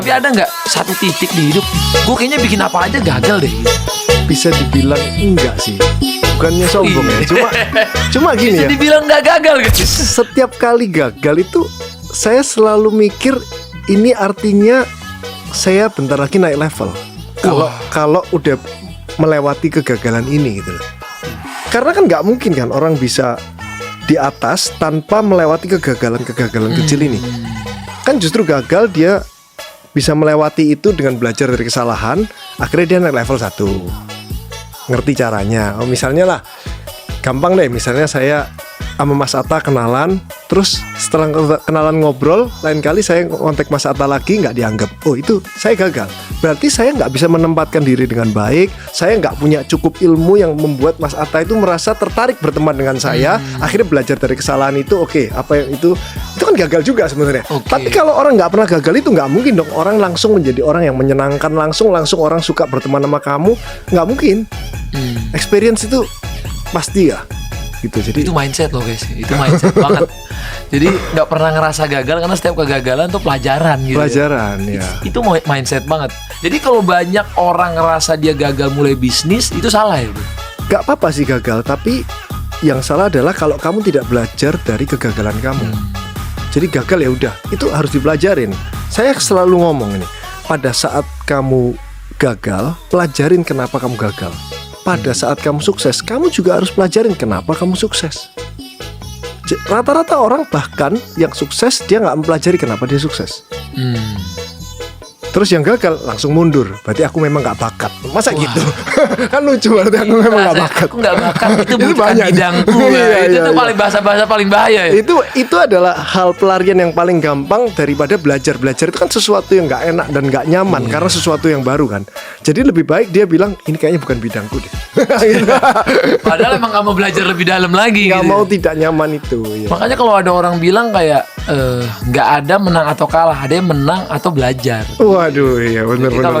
Tapi ada nggak satu titik di hidup, gue kayaknya bikin apa aja gagal deh? Bisa dibilang enggak sih. Bukannya sombong ya. Cuma gini Bisa ya. dibilang nggak gagal gitu. Setiap kali gagal itu saya selalu mikir ini artinya saya bentar lagi naik level. Kalau udah melewati kegagalan ini gitu loh. Karena kan nggak mungkin kan orang bisa di atas tanpa melewati kegagalan-kegagalan kecil ini. Kan justru gagal dia bisa melewati itu dengan belajar dari kesalahan. Akhirnya dia naik level 1. Ngerti caranya. Oh misalnya lah, gampang deh. Misalnya saya sama Mas Atta kenalan, terus setelah kenalan ngobrol, lain kali saya kontak Mas Atta lagi nggak dianggap. Oh itu saya gagal. Berarti saya nggak bisa menempatkan diri dengan baik. Saya nggak punya cukup ilmu yang membuat Mas Atta itu merasa tertarik berteman dengan saya. Akhirnya belajar dari kesalahan itu. Oke, apa yang itu kan gagal juga sebenarnya. Tapi kalau orang nggak pernah gagal itu nggak mungkin dong orang langsung menjadi orang yang menyenangkan, langsung orang suka berteman sama kamu. Nggak mungkin. Experience itu pasti ya. Gitu, jadi Itu mindset loh guys, itu mindset banget. Jadi nggak pernah ngerasa gagal karena setiap kegagalan tuh pelajaran gitu. pelajaran ya. Itu mindset banget. Jadi kalau banyak orang ngerasa dia gagal mulai bisnis, itu salah ya bro? Gak apa-apa sih gagal, tapi yang salah adalah kalau kamu tidak belajar dari kegagalan kamu. Jadi gagal ya udah, itu harus dipelajarin. Saya selalu ngomong ini, pada saat kamu gagal, pelajarin kenapa kamu gagal. Pada saat kamu sukses, kamu juga harus pelajarin kenapa kamu sukses. Rata-rata orang bahkan yang sukses dia nggak mempelajari kenapa dia sukses. Terus yang gagal langsung mundur. Berarti aku memang nggak bakat. Masa gitu? Kan lucu berarti aku memang nggak bakat. Aku nggak bakat, itu bukan banyak. bidangku. Iya, Itu iya, tuh iya. paling bahasa paling bahaya ya. Itu adalah hal pelarian yang paling gampang daripada belajar. Belajar itu kan sesuatu yang nggak enak dan nggak nyaman karena sesuatu yang baru kan. Jadi lebih baik dia bilang ini kayaknya bukan bidangku deh. Gitu. Padahal emang kamu belajar lebih dalam lagi. Nggak gitu. mau tidak nyaman itu. Ya. Makanya kalau ada orang bilang kayak nggak ada menang atau kalah, ada yang menang atau belajar. Waduh, iya Jadi kalau benar-benar.